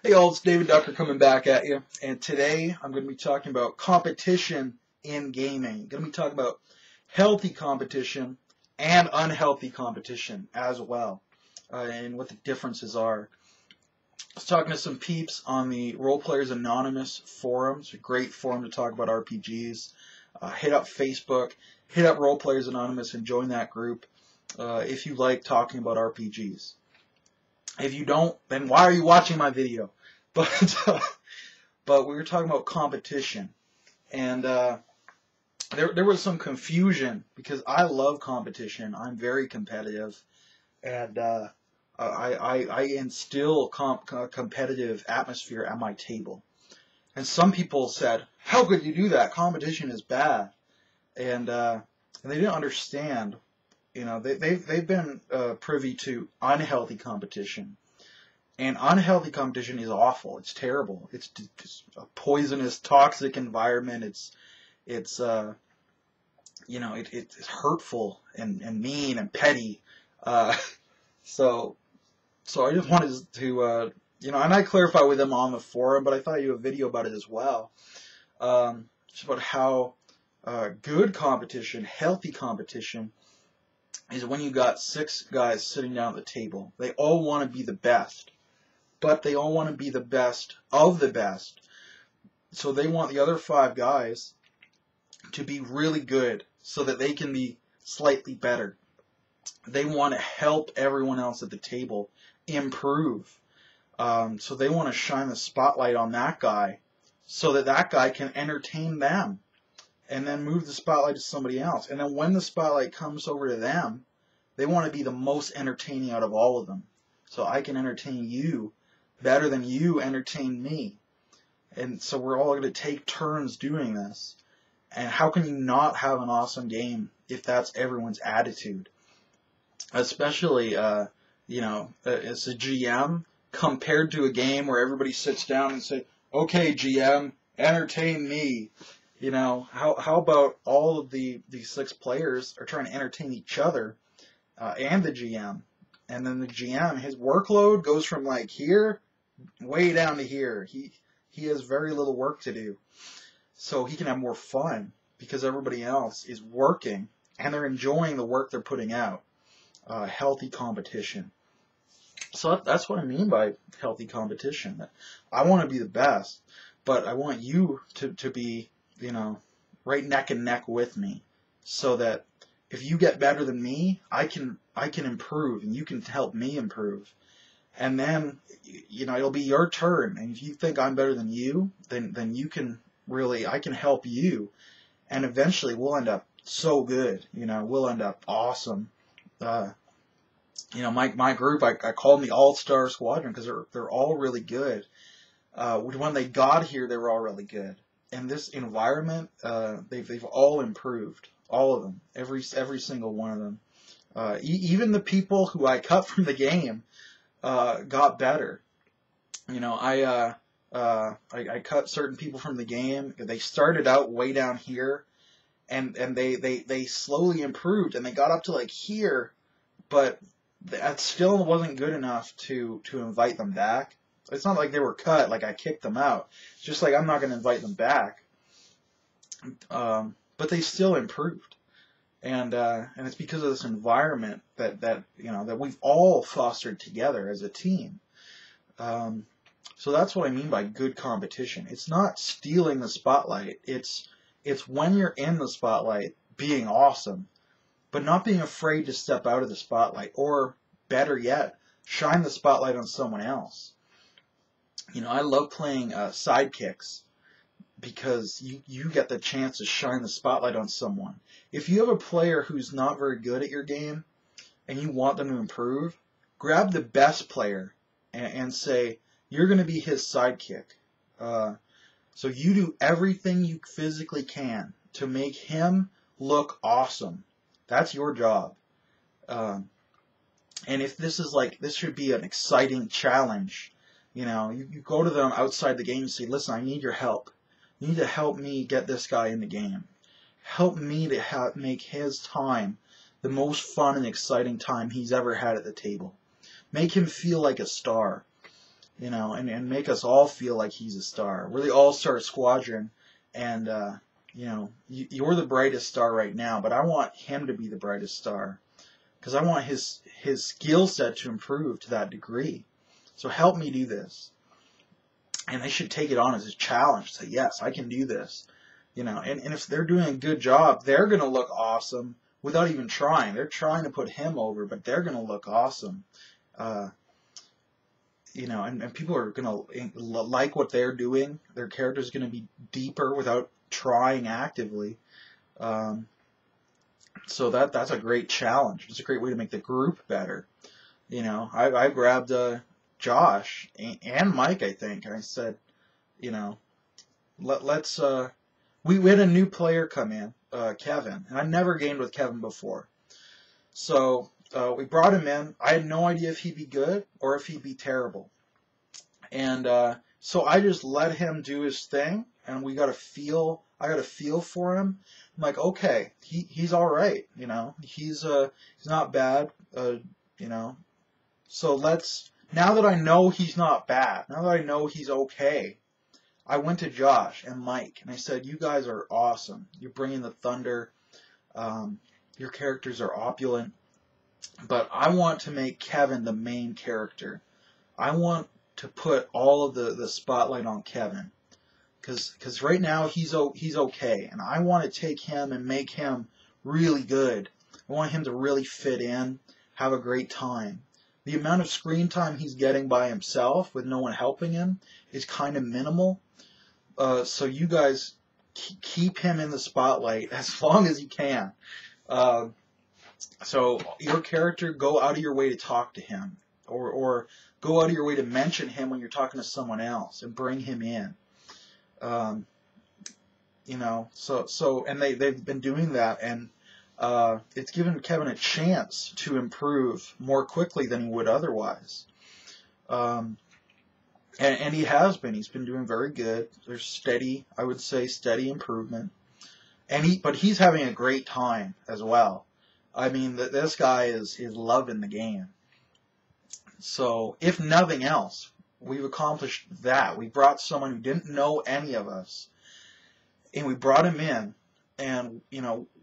Hey all, it's David Ducker coming back at you, and today I'm going to be talking about competition in gaming. I'm going to be talking about healthy competition and unhealthy competition as well, and what the differences are. I was talking to some peeps on the Role Players Anonymous forum. It's a great forum to talk about RPGs. Hit up Facebook, hit up Role Players Anonymous and join that group if you like talking about RPGs. If you don't, then why are you watching my video? But we were talking about competition, and there was some confusion because I love competition. I'm very competitive, and I instill competitive atmosphere at my table. And some people said, "How could you do that? Competition is bad," and they didn't understand. You know, they've been privy to unhealthy competition. And unhealthy competition is awful. It's terrible. It's a poisonous, toxic environment. It's hurtful and mean and petty. So I just wanted to and I clarify with them on the forum, but I thought you had a video about it as well. Just about how good competition, healthy competition, is when you got 6 guys sitting down at the table. They all want to be the best. But they all want to be the best of the best. So they want the other 5 guys to be really good so that they can be slightly better. They want to help everyone else at the table improve. So they want to shine the spotlight on that guy so that that guy can entertain them. And then move the spotlight to somebody else. And then when the spotlight comes over to them, they want to be the most entertaining out of all of them. So I can entertain you better than you entertain me. And so we're all going to take turns doing this. And how can you not have an awesome game if that's everyone's attitude? Especially, as a GM, compared to a game where everybody sits down and say, "Okay, GM, entertain me." You know, how about all of these 6 players are trying to entertain each other and the GM? And then the GM, his workload goes from like here way down to here. He has very little work to do. So he can have more fun because everybody else is working and they're enjoying the work they're putting out. Healthy competition. So that's what I mean by healthy competition. I want to be the best, but I want you to be, right neck and neck with me so that if you get better than me, I can improve and you can help me improve. And then, it'll be your turn. And if you think I'm better than you, then you can I can help you. And eventually we'll end up so good. We'll end up awesome. My group, I call them the All-Star Squadron because they're all really good. When they got here, they were all really good. And this environment, they've all improved. All of them. Every single one of them. Even the people who I cut from the game got better. I cut certain people from the game. They started out way down here, and they slowly improved, and they got up to like here, but that still wasn't good enough to invite them back. It's not like they were cut, like I kicked them out. It's just like I'm not going to invite them back. But they still improved. And it's because of this environment that we've all fostered together as a team. So that's what I mean by good competition. It's not stealing the spotlight. It's when you're in the spotlight being awesome, but not being afraid to step out of the spotlight, or better yet, shine the spotlight on someone else. I love playing sidekicks because you get the chance to shine the spotlight on someone. If you have a player who's not very good at your game and you want them to improve, grab the best player and say, you're going to be his sidekick. So you do everything you physically can to make him look awesome. That's your job. And if this should be an exciting challenge. You go to them outside the game and say, listen, I need your help. You need to help me get this guy in the game. Help me to make his time the most fun and exciting time he's ever had at the table. Make him feel like a star. and make us all feel like he's a star. We're the all-star squadron, and you're the brightest star right now, but I want him to be the brightest star because I want his skill set to improve to that degree. So help me do this. And they should take it on as a challenge. Say, yes, I can do this. And if they're doing a good job, they're going to look awesome without even trying. They're trying to put him over, but they're going to look awesome. And people are going to like what they're doing. Their character's going to be deeper without trying actively. So that's a great challenge. It's a great way to make the group better. I grabbed Josh and Mike, I think, and I said, let's we had a new player come in, Kevin, and I've never gamed with Kevin before. So we brought him in. I had no idea if he'd be good or if he'd be terrible. And so I just let him do his thing, and I got a feel for him. I'm like, okay, he's all right, he's not bad, So now that I know he's not bad, now that I know he's okay, I went to Josh and Mike, and I said, you guys are awesome. You're bringing the thunder. Your characters are opulent. But I want to make Kevin the main character. I want to put all of the spotlight on Kevin. Because right now he's okay. And I want to take him and make him really good. I want him to really fit in, have a great time. The amount of screen time he's getting by himself with no one helping him is kind of minimal. So you guys keep him in the spotlight as long as you can. So your character, go out of your way to talk to him, or go out of your way to mention him when you're talking to someone else and bring him in. And they've been doing that, and it's given Kevin a chance to improve more quickly than he would otherwise. And he has been. He's been doing very good. There's steady improvement. But he's having a great time as well. I mean, this guy is loving the game. So, if nothing else, we've accomplished that. We brought someone who didn't know any of us, and we brought him in, and,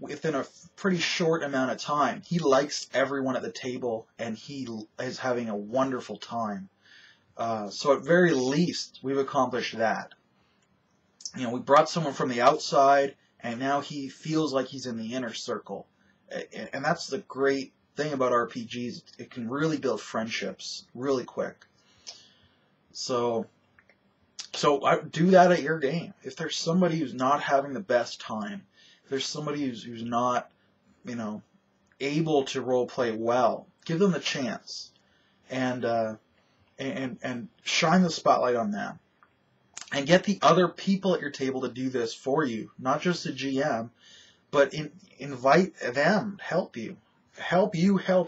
within a pretty short amount of time, he likes everyone at the table, and he is having a wonderful time. So at very least, we've accomplished that. We brought someone from the outside, and now he feels like he's in the inner circle. And that's the great thing about RPGs. It can really build friendships really quick. So I do that at your game. If there's somebody who's not having the best time, if there's somebody who's not, able to role play well, give them the chance. And shine the spotlight on them. And get the other people at your table to do this for you. Not just the GM, but invite them, help you. Help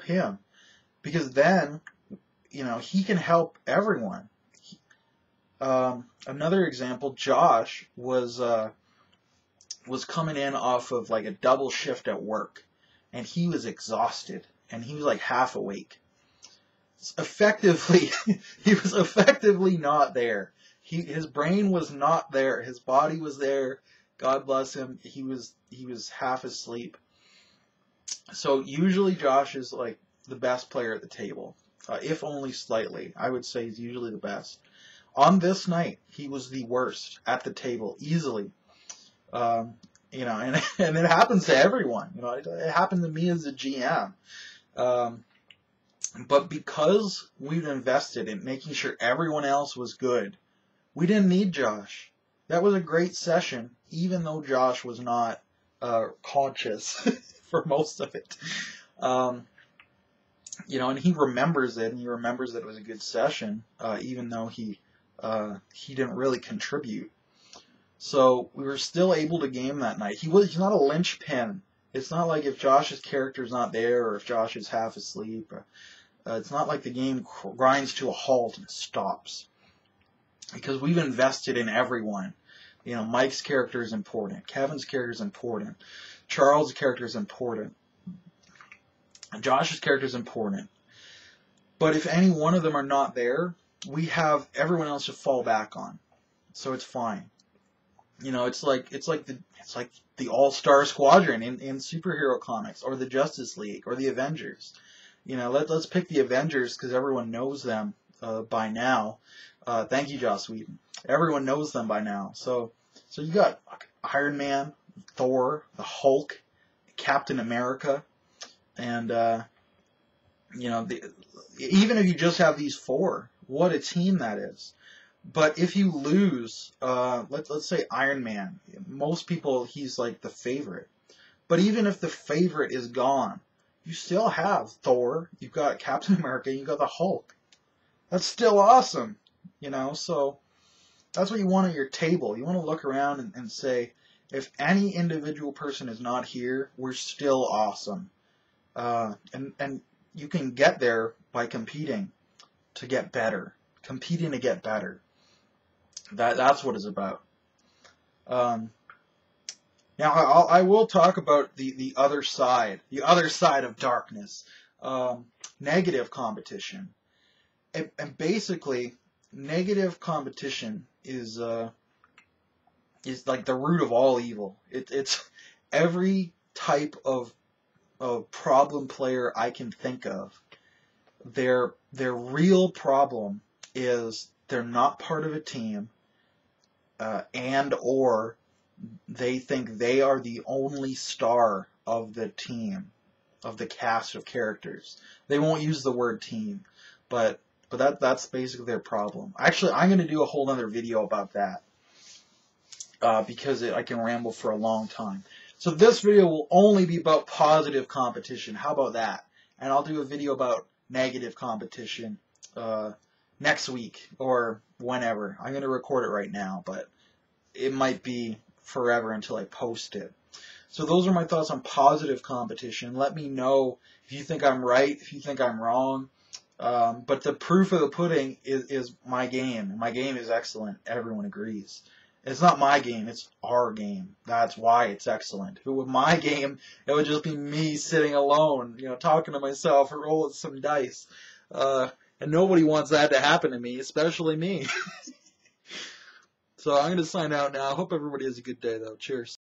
him. Because then, he can help everyone. Another example, Josh was coming in off of like a double shift at work. And he was exhausted. And he was like half awake. He was effectively not there. His brain was not there. His body was there. God bless him. He was half asleep. So usually Josh is like the best player at the table, if only slightly. I would say he's usually the best. On this night, he was the worst at the table, easily. And it happens to everyone. It happened to me as a GM. But because we've invested in making sure everyone else was good, we didn't need Josh. That was a great session, even though Josh was not conscious for most of it. And he remembers it, and he remembers that it was a good session, even though he didn't really contribute. So we were still able to game that night. He's not a linchpin. It's not like if Josh's character's not there, or if Josh is half asleep. It's not like the game grinds to a halt and stops. Because we've invested in everyone. Mike's character is important. Kevin's character is important. Charles' character is important. Josh's character is important. But if any one of them are not there, we have everyone else to fall back on, so it's fine. You know, it's like the All-Star Squadron in superhero comics, or the Justice League, or the Avengers. You know, let's pick the Avengers because everyone knows them by now. Thank you, Joss Whedon. Everyone knows them by now. So you got Iron Man, Thor, the Hulk, Captain America, and you know, even if you just have these four, what a team that is. But if you lose, let's say Iron Man, most people, he's like the favorite. But even if the favorite is gone, you still have Thor, you've got Captain America, you've got the Hulk. That's still awesome, you know? So that's what you want at your table. You want to look around and say, if any individual person is not here, we're still awesome. And you can get there by competing to get better. Competing to get better. That's what it's about. Now, I will talk about the other side of darkness, negative competition, and basically, negative competition is like the root of all evil. It's every type of problem player I can think of. Their real problem is they're not part of a team, and or they think they are the only star of the team, of the cast of characters. They won't use the word team, but that's basically their problem. Actually, I'm going to do a whole other video about that because I can ramble for a long time. So this video will only be about positive competition. How about that? And I'll do a video about negative competition next week or whenever. I'm going to record it right now, but it might be forever until I post it. So those are my thoughts on positive competition. Let me know if you think I'm right, if you think I'm wrong. But the proof of the pudding is my game. My game is excellent. Everyone agrees. It's not my game, it's our game. That's why it's excellent. If it were my game, it would just be me sitting alone, you know, talking to myself or rolling some dice. And nobody wants that to happen to me, especially me. So I'm going to sign out now. I hope everybody has a good day, though. Cheers.